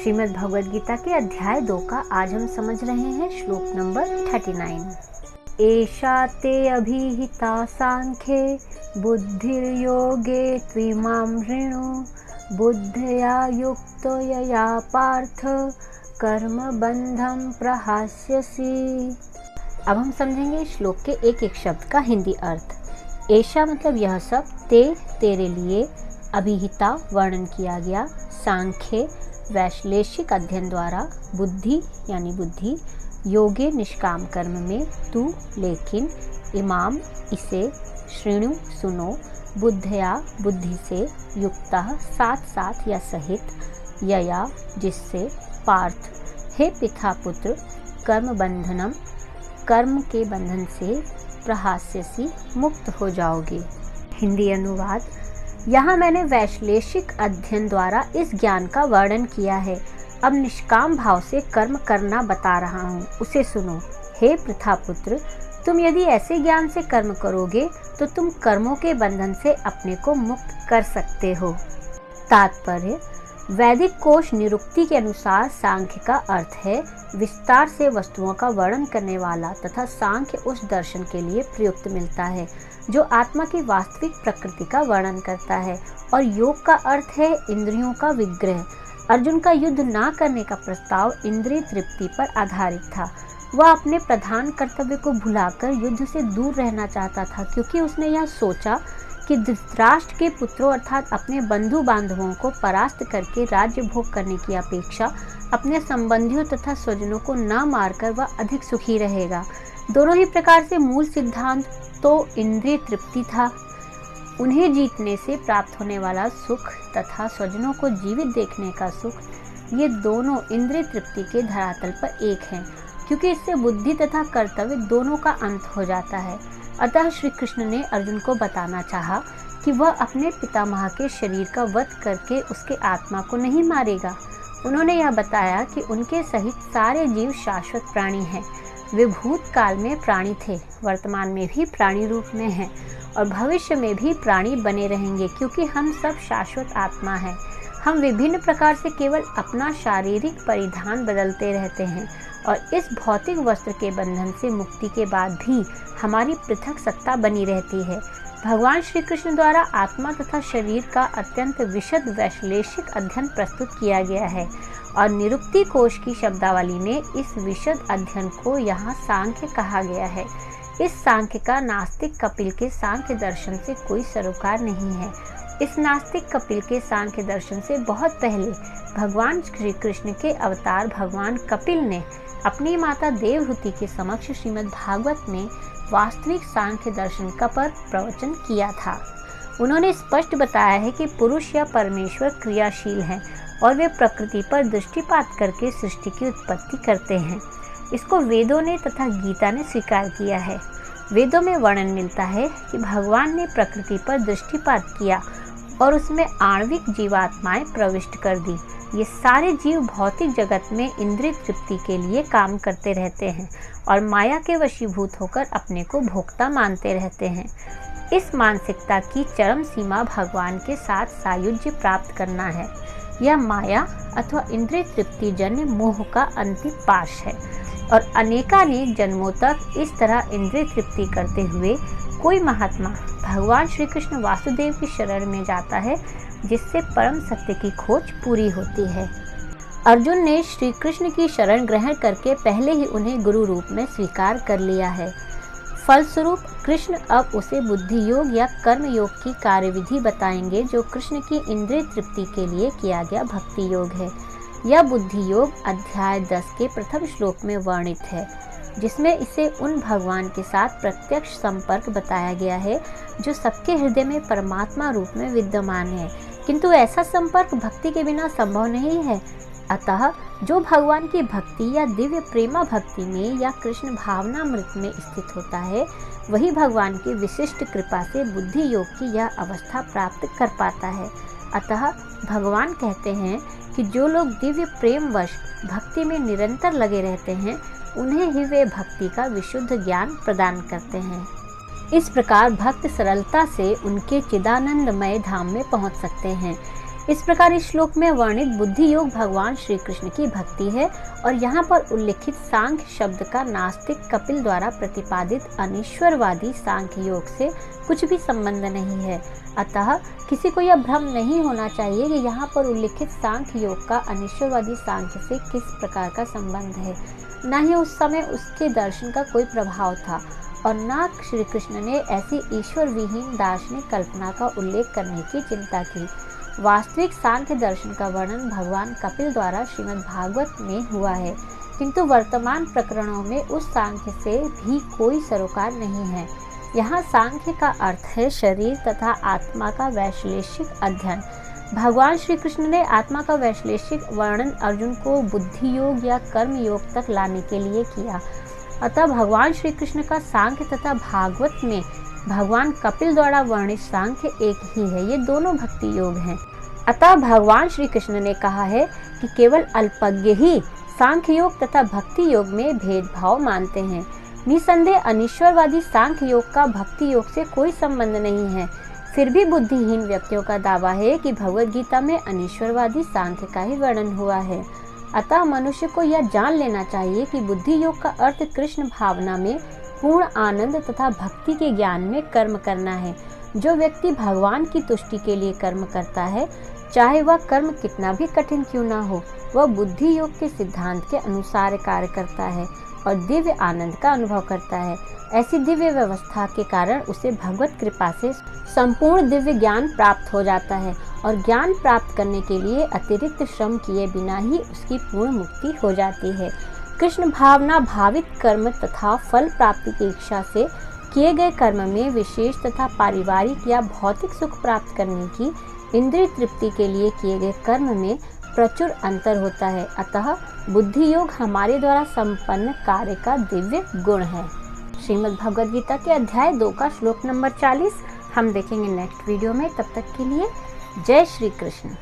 श्रीमद् भगवद गीता के अध्याय 2 का आज हम समझ रहे हैं श्लोक नंबर 39। एषा ते अभिहिता सांख्ये बुद्धिर्योगे त्विमां ऋणु बुद्धया युक्तो यया पार्थ कर्म बंधम प्रहास्यसि। अब हम समझेंगे श्लोक के एक एक शब्द का हिंदी अर्थ। एषा मतलब यह सब, ते तेरे लिए, अभिहिता वर्णन किया गया, सांख्य वैश्लेषिक अध्ययन द्वारा, बुद्धि यानी बुद्धि, योगे निष्काम कर्म में, तू लेकिन, इमाम इसे, श्रेणु सुनो, बुद्धया बुद्धि से, युक्तः साथ साथ या सहित, यया जिससे, पार्थ हे पिता पुत्र, कर्म बंधनम कर्म के बंधन से, प्रहास्यसि मुक्त हो जाओगे। हिंदी अनुवाद। यहाँ मैंने वैश्लेषिक अध्ययन द्वारा इस ज्ञान का वर्णन किया है। अब निष्काम भाव से कर्म करना बता रहा हूँ, उसे सुनो। हे पृथा पुत्र, तुम यदि ऐसे ज्ञान से कर्म करोगे तो तुम कर्मों के बंधन से अपने को मुक्त कर सकते हो। तात्पर्य: वैदिक कोश निरुक्ति के अनुसार सांख्य का अर्थ है विस्तार से वस्तुओं का वर्णन करने वाला, तथा सांख्य उस दर्शन के लिए प्रयुक्त मिलता है जो आत्मा की वास्तविक प्रकृति का वर्णन करता है, और योग का अर्थ है इंद्रियों का विग्रह। अर्जुन का युद्ध ना करने का प्रस्ताव इंद्रिय तृप्ति पर आधारित था। वह अपने प्रधान कर्तव्य को भुलाकर युद्ध से दूर रहना चाहता था, क्योंकि उसने यह सोचा कि धृतराष्ट्र के पुत्रों अर्थात अपने बंधु बांधवों को परास्त करके राज्य भोग करने की अपेक्षा अपने संबंधियों तथा स्वजनों को न मारकर वह अधिक सुखी रहेगा। दोनों ही प्रकार से मूल सिद्धांत तो इंद्रिय तृप्ति था, उन्हें जीतने से प्राप्त होने वाला सुख तथा स्वजनों को जीवित देखने का सुख, ये दोनों इंद्रिय तृप्ति के धरातल पर एक हैं, क्योंकि इससे बुद्धि तथा कर्तव्य दोनों का अंत हो जाता है। अतः श्री कृष्ण ने अर्जुन को बताना चाहा कि वह अपने पितामह के शरीर का वध करके उसके आत्मा को नहीं मारेगा। उन्होंने यह बताया कि उनके सहित सारे जीव शाश्वत प्राणी हैं। वे भूतकाल में प्राणी थे, वर्तमान में भी प्राणी रूप में हैं और भविष्य में भी प्राणी बने रहेंगे, क्योंकि हम सब शाश्वत आत्मा हैं। हम विभिन्न प्रकार से केवल अपना शारीरिक परिधान बदलते रहते हैं और इस भौतिक वस्त्र के बंधन से मुक्ति के बाद भी हमारी पृथक सत्ता बनी रहती है। भगवान श्री कृष्ण द्वारा आत्मा तथा शरीर का अत्यंत विशद वैश्लेषिक अध्ययन प्रस्तुत किया गया है और निरुक्ति कोश की शब्दावली में इस विशद अध्ययन को यहाँ सांख्य कहा गया है। इस सांख्य का नास्तिक कपिल के सांख्य दर्शन से कोई सरोकार नहीं है। इस नास्तिक कपिल के सांख्य दर्शन से बहुत पहले भगवान श्री कृष्ण के अवतार भगवान कपिल ने अपनी माता देवहूति के समक्ष श्रीमद् भागवत में वास्तविक सांख्य दर्शन का पर प्रवचन किया था। उन्होंने स्पष्ट बताया है कि पुरुष या परमेश्वर क्रियाशील हैं और वे प्रकृति पर दृष्टिपात करके सृष्टि की उत्पत्ति करते हैं। इसको वेदों ने तथा गीता ने स्वीकार किया है। वेदों में वर्णन मिलता है कि भगवान ने प्रकृति पर दृष्टिपात किया और उसमें आणविक जीवात्माएं प्रविष्ट कर दी। ये सारे जीव भौतिक जगत में इंद्रिय तृप्ति के लिए काम करते रहते हैं और माया के वशीभूत होकर अपने को भोक्ता मानते रहते हैं। इस मानसिकता की चरम सीमा भगवान के साथ सायुज्य प्राप्त करना है। यह माया अथवा इंद्रिय तृप्ति जन्य मोह का अंतिम पाश है और अनेकानेक जन्मों तक इस तरह इंद्रिय तृप्ति करते हुए कोई महात्मा भगवान श्री कृष्ण वासुदेव की शरण में जाता है, जिससे परम सत्य की खोज पूरी होती है। अर्जुन ने श्री कृष्ण की शरण ग्रहण करके पहले ही उन्हें गुरु रूप में स्वीकार कर लिया है। फलस्वरूप कृष्ण अब उसे बुद्धि योग या कर्म योग की कार्यविधि बताएंगे, जो कृष्ण की इंद्रिय तृप्ति के लिए किया गया भक्ति योग है। यह बुद्धि योग अध्याय 10 के प्रथम श्लोक में वर्णित है, जिसमें इसे उन भगवान के साथ प्रत्यक्ष संपर्क बताया गया है जो सबके हृदय में परमात्मा रूप में विद्यमान है, किंतु ऐसा संपर्क भक्ति के बिना संभव नहीं है। अतः जो भगवान की भक्ति या दिव्य प्रेमा भक्ति में या कृष्ण भावनामृत में स्थित होता है, वही भगवान की विशिष्ट कृपा से बुद्धि योग की यह अवस्था प्राप्त कर पाता है। अतः भगवान कहते हैं कि जो लोग दिव्य प्रेमवश भक्ति में निरंतर लगे रहते हैं, उन्हें ही वे भक्ति का विशुद्ध ज्ञान प्रदान करते हैं। इस प्रकार भक्त सरलता से उनके चिदानंदमय धाम में पहुंच सकते हैं। इस प्रकार इस श्लोक में वर्णित बुद्धि योग भगवान श्री कृष्ण की भक्ति है और यहाँ पर उल्लिखित सांख्य शब्द का नास्तिक कपिल द्वारा प्रतिपादित अनीश्वरवादी सांख्य योग से कुछ भी संबंध नहीं है। अतः किसी को यह भ्रम नहीं होना चाहिए कि यहाँ पर उल्लिखित सांख्य योग का अनीश्वरवादी सांख्य से किस प्रकार का संबंध है। न ही उस समय उसके दर्शन का कोई प्रभाव था और न श्री कृष्ण ने ऐसी ईश्वर विहीन दार्शनिक कल्पना का उल्लेख करने की चिंता की। वास्तविक सांख्य दर्शन का वर्णन भगवान कपिल द्वारा श्रीमद् भागवत में हुआ है, किंतु वर्तमान प्रकरणों में उस सांख्य से भी कोई सरोकार नहीं है। यहाँ सांख्य का अर्थ है शरीर तथा आत्मा का वैश्लेषिक अध्ययन। भगवान श्री कृष्ण ने आत्मा का वैश्लेषिक वर्णन अर्जुन को बुद्धि योग या कर्म योग तक लाने के लिए किया। अतः भगवान श्री कृष्ण का सांख्य तथा भागवत में भगवान कपिल द्वारा वर्णित सांख्य एक ही है। ये दोनों भक्ति योग हैं। अतः भगवान श्री कृष्ण ने कहा है कि केवल अल्पज्ञ ही सांख्य योग तथा भक्ति योग में भेदभाव मानते हैं। निसंदेह अनीश्वरवादी सांख्य योग का भक्ति योग से कोई संबंध नहीं है। फिर भी बुद्धिहीन व्यक्तियों का दावा है कि भगवद गीता में अनीश्वरवादी सांख्य का ही वर्णन हुआ है। अतः मनुष्य को यह जान लेना चाहिए कि बुद्धि योग का अर्थ कृष्ण भावना में पूर्ण आनंद तथा भक्ति के ज्ञान में कर्म करना है। जो व्यक्ति भगवान की तुष्टि के लिए कर्म करता है, चाहे वह कर्म कितना भी कठिन क्यों ना हो, वह बुद्धि योग के सिद्धांत के अनुसार कार्य करता है और दिव्य आनंद का अनुभव करता है। ऐसी दिव्य व्यवस्था के कारण उसे भगवत कृपा से संपूर्ण दिव्य ज्ञान प्राप्त हो जाता है और ज्ञान प्राप्त करने के लिए अतिरिक्त श्रम किए बिना ही उसकी पूर्ण मुक्ति हो जाती है। कृष्ण भावना भावित कर्म तथा फल प्राप्ति की इच्छा से किए गए कर्म में विशेष तथा पारिवारिक या भौतिक सुख प्राप्त करने की इंद्रिय तृप्ति के लिए किए गए कर्म में प्रचुर अंतर होता है। अतः बुद्धि योग हमारे द्वारा संपन्न कार्य का दिव्य गुण है। श्रीमद् भगवद गीता के अध्याय 2 का श्लोक नंबर 40 हम देखेंगे नेक्स्ट वीडियो में। तब तक के लिए जय श्री कृष्ण।